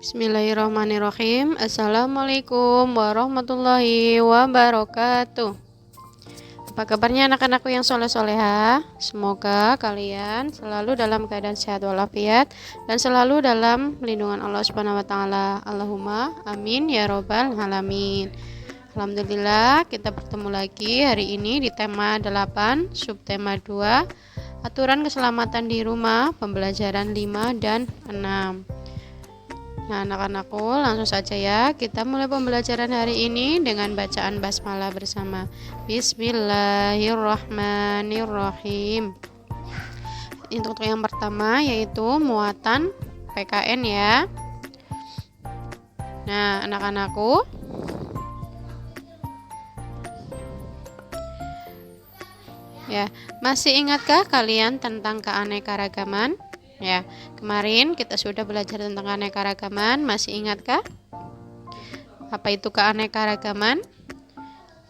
Bismillahirrahmanirrahim. Assalamualaikum warahmatullahi wabarakatuh. Apa kabarnya anak-anakku yang soleh-soleha? Semoga kalian selalu dalam keadaan sehat walafiat dan selalu dalam lindungan Allah Subhanahu wa taala. Allahumma amin ya robbal alamin. Alhamdulillah, kita bertemu lagi hari ini di tema 8, subtema 2, aturan keselamatan di rumah, pembelajaran 5 dan 6. Nah, anak-anakku, langsung saja ya, kita mulai pembelajaran hari ini dengan bacaan basmalah bersama. Bismillahirrahmanirrahim. Untuk yang pertama yaitu muatan PKN ya. Nah, anak-anakku, ya, masih ingatkah kalian tentang keanekaragaman? Ya, kemarin kita sudah belajar tentang keanekaragaman, masih ingatkah? Apa itu keanekaragaman?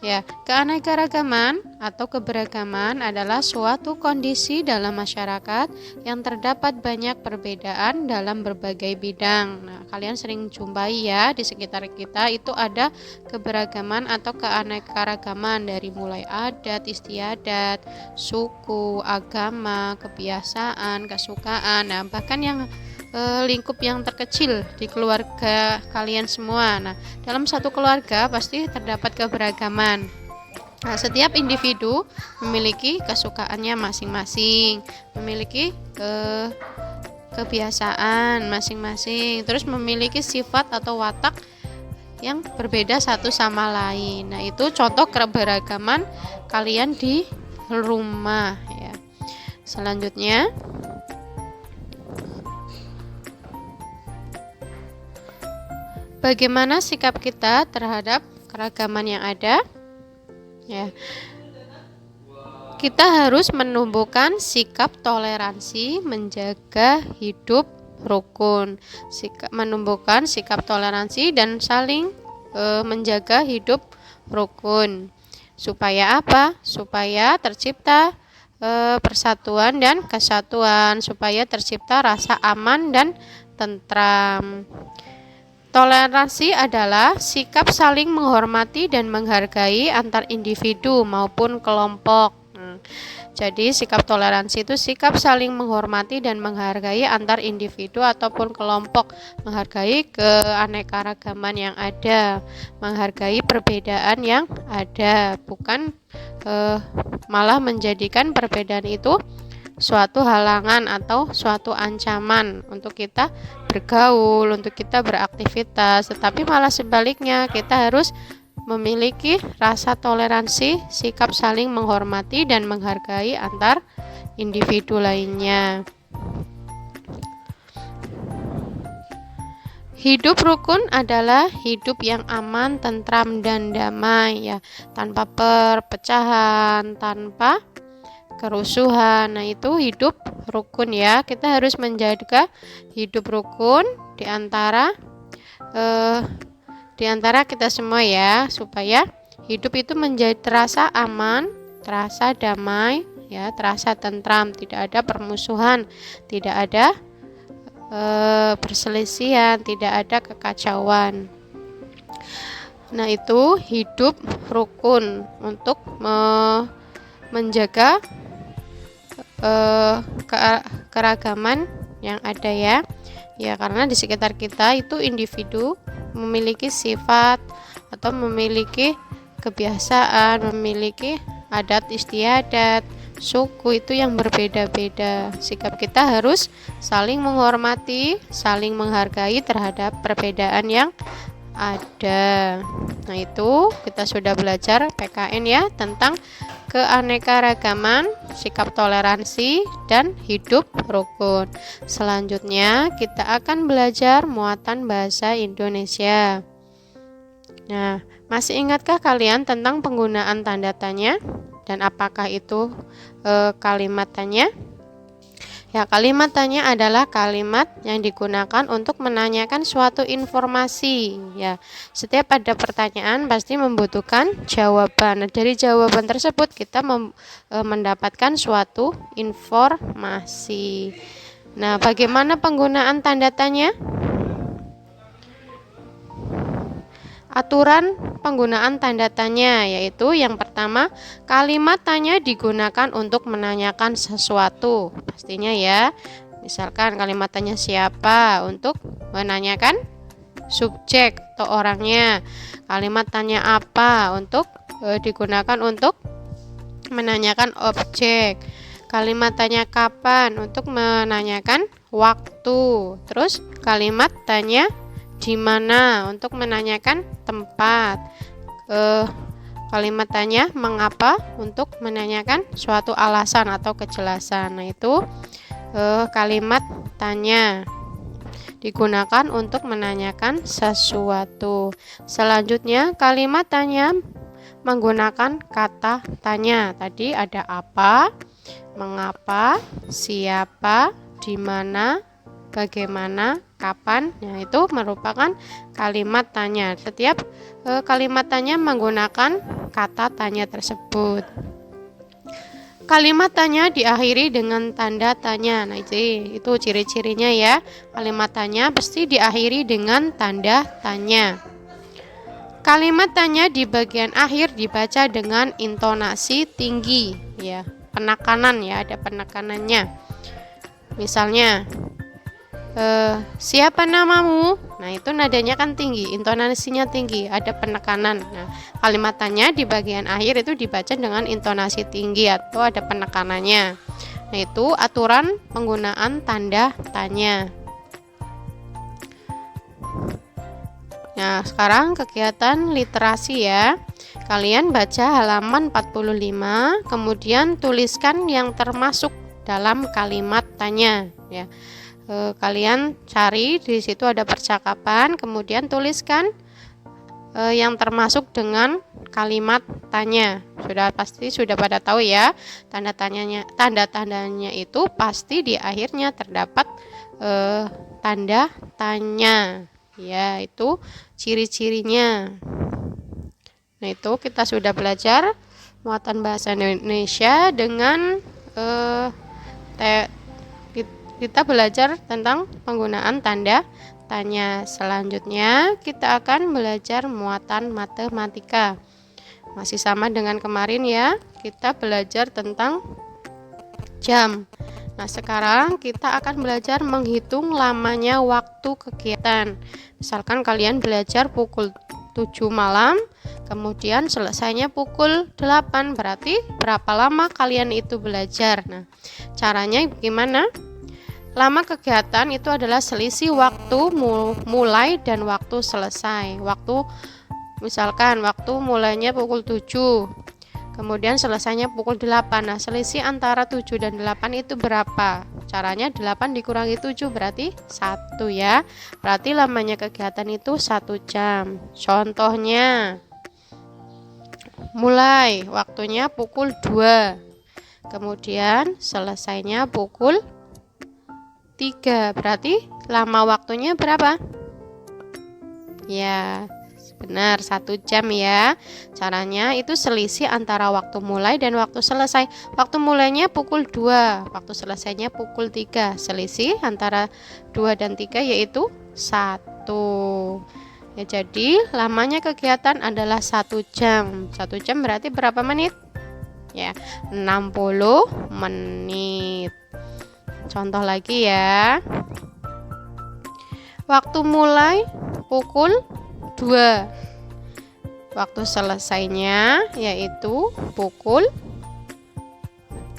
Ya, keanekaragaman atau keberagaman adalah suatu kondisi dalam masyarakat yang terdapat banyak perbedaan dalam berbagai bidang. Nah, kalian sering jumpai ya di sekitar kita itu ada keberagaman atau keanekaragaman dari mulai adat, istiadat, suku, agama, kebiasaan, kesukaan. Nah, bahkan yang lingkup yang terkecil di keluarga kalian semua. Nah, dalam satu keluarga pasti terdapat keberagaman. Nah, setiap individu memiliki kesukaannya masing-masing, memiliki kebiasaan masing-masing, terus memiliki sifat atau watak yang berbeda satu sama lain. Nah, itu contoh keberagaman kalian di rumah ya. Selanjutnya, bagaimana sikap kita terhadap keragaman yang ada? Ya. Kita harus menumbuhkan sikap toleransi, menjaga hidup rukun. Menumbuhkan sikap toleransi dan saling menjaga hidup rukun. Supaya apa? Supaya tercipta persatuan dan kesatuan, supaya tercipta rasa aman dan tentram. Toleransi adalah sikap saling menghormati dan menghargai antar individu maupun kelompok. Jadi sikap toleransi itu sikap saling menghormati dan menghargai antar individu ataupun kelompok, menghargai keanekaragaman yang ada, menghargai perbedaan yang ada, bukan malah menjadikan perbedaan itu suatu halangan atau suatu ancaman untuk kita bergaul, untuk kita beraktivitas, tetapi malah sebaliknya, kita harus memiliki rasa toleransi, sikap saling menghormati dan menghargai antar individu lainnya. Hidup rukun adalah hidup yang aman, tentram dan damai ya, tanpa perpecahan, tanpa kerusuhan. Nah, itu hidup rukun ya. Kita harus menjaga hidup rukun di antara kita semua ya, supaya hidup itu menjadi terasa aman, terasa damai ya, terasa tentram, tidak ada permusuhan, tidak ada perselisihan, tidak ada kekacauan. Nah, itu hidup rukun untuk menjaga keragaman yang ada ya. Ya, karena di sekitar kita itu individu memiliki sifat atau memiliki kebiasaan, memiliki adat istiadat, suku itu yang berbeda-beda. Sikap kita harus saling menghormati, saling menghargai terhadap perbedaan yang ada. Nah, itu kita sudah belajar PKN ya, tentang keanekaragaman, sikap toleransi, dan hidup rukun. Selanjutnya kita akan belajar muatan bahasa Indonesia. Nah, masih ingatkah kalian tentang penggunaan tanda tanya dan apakah itu kalimat tanya? Ya, kalimat tanya adalah kalimat yang digunakan untuk menanyakan suatu informasi. Ya, setiap ada pertanyaan pasti membutuhkan jawaban. Nah, dari jawaban tersebut kita mendapatkan suatu informasi. Nah, bagaimana penggunaan tanda tanya? aturan penggunaan tanda tanya, yaitu yang pertama, kalimat tanya digunakan untuk menanyakan sesuatu. Pastinya ya. Misalkan kalimat tanya siapa untuk menanyakan subjek atau orangnya. Kalimat tanya apa untuk digunakan untuk menanyakan objek. Kalimat tanya kapan untuk menanyakan waktu. Terus kalimat tanya di mana untuk menanyakan tempat. Kalimat tanya mengapa untuk menanyakan suatu alasan atau kejelasan. Nah, itu kalimat tanya digunakan untuk menanyakan sesuatu. Selanjutnya, kalimat tanya menggunakan kata tanya. Tadi ada apa, mengapa, siapa, di mana, bagaimana, kapan. Nah, itu merupakan kalimat tanya. Setiap kalimat tanya menggunakan kata tanya tersebut. Kalimat tanya diakhiri dengan tanda tanya. Nah, itu ciri-cirinya ya. Kalimat tanya pasti diakhiri dengan tanda tanya. Kalimat tanya di bagian akhir dibaca dengan intonasi tinggi ya. Penekanan ya, ada penekanannya. Misalnya, siapa namamu? Nah, itu nadanya kan tinggi, intonasinya tinggi, ada penekanan. Nah, kalimat tanya di bagian akhir itu dibaca dengan intonasi tinggi atau ada penekanannya. Nah, itu aturan penggunaan tanda tanya. Nah, sekarang kegiatan literasi ya. Kalian baca halaman 45, kemudian tuliskan yang termasuk dalam kalimat tanya ya. Kalian cari di situ ada percakapan, kemudian tuliskan yang termasuk dengan kalimat tanya. Pasti sudah pada tahu ya, tanda-tandanya itu pasti di akhirnya terdapat tanda tanya ya, itu ciri-cirinya. Nah, itu kita sudah belajar muatan bahasa Indonesia dengan kita belajar tentang penggunaan tanda tanya. Selanjutnya kita akan belajar muatan matematika. Masih sama dengan kemarin ya, kita belajar tentang jam. Nah, sekarang kita akan belajar menghitung lamanya waktu kegiatan. Misalkan kalian belajar pukul 7 malam, kemudian selesainya pukul 8, berarti berapa lama kalian itu belajar? Nah, caranya gimana? Lama kegiatan itu adalah selisih waktu mulai dan waktu selesai. Misalkan waktu mulainya pukul 7, kemudian selesainya pukul 8. Nah, selisih antara 7 dan 8 itu berapa? Caranya 8 dikurangi 7 berarti 1 ya. Berarti lamanya kegiatan itu 1 jam. Contohnya, mulai waktunya pukul 2, kemudian selesainya pukul 3, berarti lama waktunya berapa? Ya, benar, 1 jam ya. Caranya itu selisih antara waktu mulai dan waktu selesai. Waktu mulainya pukul 2, waktu selesainya pukul 3. Selisih antara 2 dan 3 yaitu 1. Ya, jadi lamanya kegiatan adalah 1 jam. 1 jam berarti berapa menit? Ya, 60 menit. Contoh lagi ya. Waktu mulai pukul 2. Waktu selesainya yaitu pukul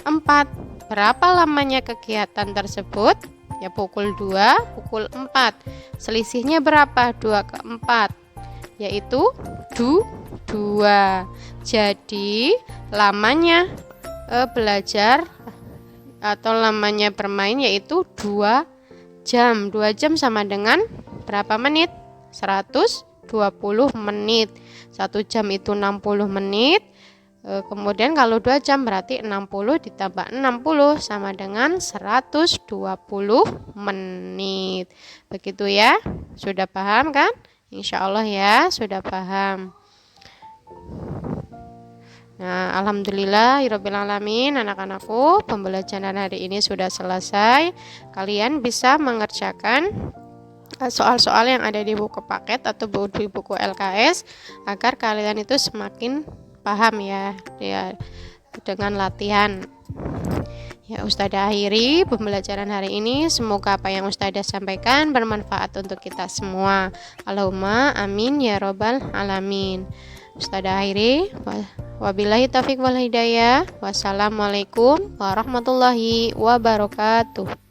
4. Berapa lamanya kegiatan tersebut? Ya, pukul 2, pukul 4. Selisihnya berapa? 2 ke 4. Yaitu 2. Jadi, lamanya belajar atau lamanya bermain yaitu 2 jam. 2 jam sama dengan berapa menit? 120 menit. 1 jam itu 60 menit. Kemudian kalau 2 jam berarti 60 ditambah 60 sama dengan 120 menit. Begitu ya. Sudah paham kan? Insya Allah ya, sudah paham. Nah, alhamdulillahirabbil alamin, anak-anakku, pembelajaran hari ini sudah selesai. Kalian bisa mengerjakan soal-soal yang ada di buku paket atau di buku LKS agar kalian itu semakin paham ya dengan latihan. Ya, Ustadzah akhiri pembelajaran hari ini. Semoga apa yang Ustadzah sampaikan bermanfaat untuk kita semua. Allahumma amin ya robbal alamin. Ustadzah akhiri. Wabillahi taufiq wal hidayah. Wassalamualaikum warahmatullahi wabarakatuh.